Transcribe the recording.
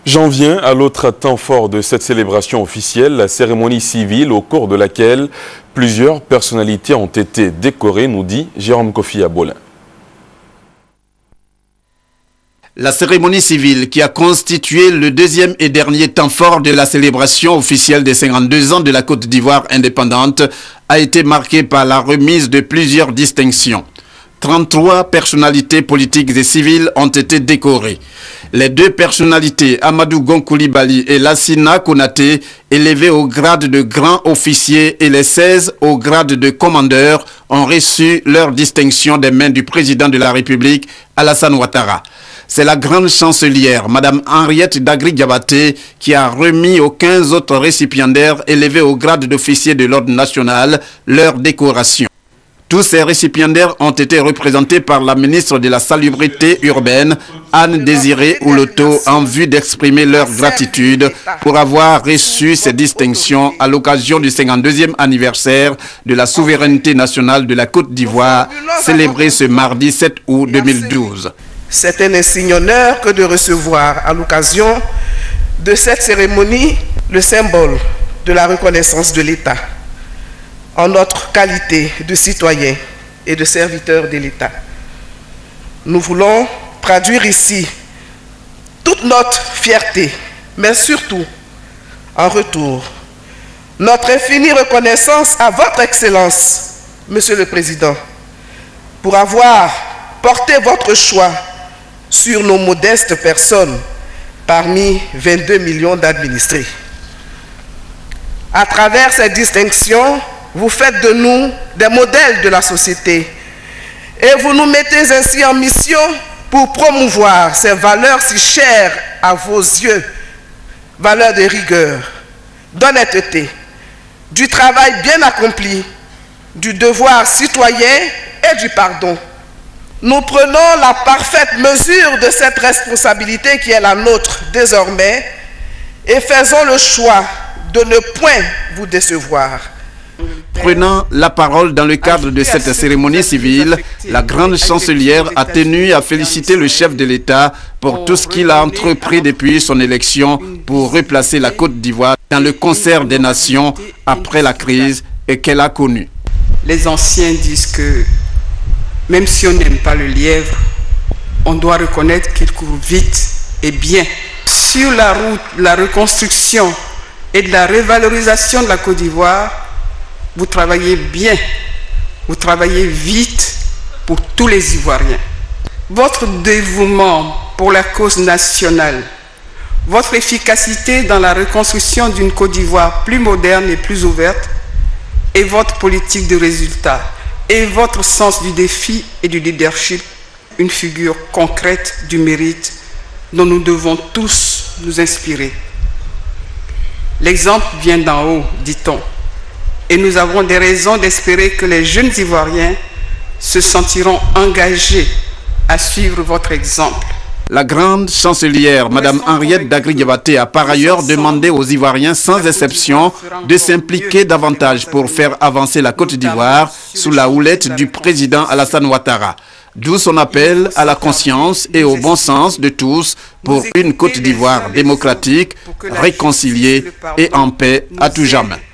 J'en viens à l'autre temps fort de cette célébration officielle, la cérémonie civile au cours de laquelle plusieurs personnalités ont été décorées, nous dit Jérôme Kofi Abolin. La cérémonie civile qui a constitué le deuxième et dernier temps fort de la célébration officielle des 52 ans de la Côte d'Ivoire indépendante a été marquée par la remise de plusieurs distinctions. 33 personnalités politiques et civiles ont été décorées. Les deux personnalités, Amadou Gon Coulibaly et Lassina Konaté, élevés au grade de grand officier, et les 16 au grade de commandeur, ont reçu leur distinction des mains du président de la République, Alassane Ouattara. C'est la grande chancelière, Mme Henriette Dagri-Diabaté, qui a remis aux 15 autres récipiendaires élevés au grade d'officier de l'ordre national leur décoration. Tous ces récipiendaires ont été représentés par la ministre de la Salubrité urbaine, Anne-Désirée Ouloto, en vue d'exprimer leur gratitude pour avoir reçu ces distinctions à l'occasion du 52e anniversaire de la souveraineté nationale de la Côte d'Ivoire, célébré ce mardi 7 août 2012. C'est un insigne honneur que de recevoir à l'occasion de cette cérémonie le symbole de la reconnaissance de l'État en notre qualité de citoyen et de serviteur de l'État. Nous voulons traduire ici toute notre fierté, mais surtout, en retour, notre infinie reconnaissance à votre Excellence, Monsieur le Président, pour avoir porté votre choix sur nos modestes personnes parmi 22 millions d'administrés. À travers cette distinction, vous faites de nous des modèles de la société et vous nous mettez ainsi en mission pour promouvoir ces valeurs si chères à vos yeux, valeurs de rigueur, d'honnêteté, du travail bien accompli, du devoir citoyen et du pardon. Nous prenons la parfaite mesure de cette responsabilité qui est la nôtre désormais et faisons le choix de ne point vous décevoir. Prenant la parole dans le cadre de cette cérémonie civile, la grande chancelière a tenu à féliciter le chef de l'État pour tout ce qu'il a entrepris depuis son élection pour replacer la Côte d'Ivoire dans le concert des nations après la crise qu'elle a connue. Les anciens disent que même si on n'aime pas le lièvre, on doit reconnaître qu'il court vite et bien. Sur la route de la reconstruction et de la revalorisation de la Côte d'Ivoire, vous travaillez bien, vous travaillez vite pour tous les Ivoiriens. Votre dévouement pour la cause nationale, votre efficacité dans la reconstruction d'une Côte d'Ivoire plus moderne et plus ouverte, et votre politique de résultat, et votre sens du défi et du leadership, une figure concrète du mérite dont nous devons tous nous inspirer. L'exemple vient d'en haut, dit-on. Et nous avons des raisons d'espérer que les jeunes Ivoiriens se sentiront engagés à suivre votre exemple. La grande chancelière, Mme Henriette Dagri-Diabaté, a par ailleurs demandé aux Ivoiriens sans exception de s'impliquer davantage pour faire avancer la Côte d'Ivoire sous la houlette du président Alassane Ouattara. D'où son appel à la conscience et au bon sens de tous pour une Côte d'Ivoire démocratique, réconciliée et en paix à tout jamais.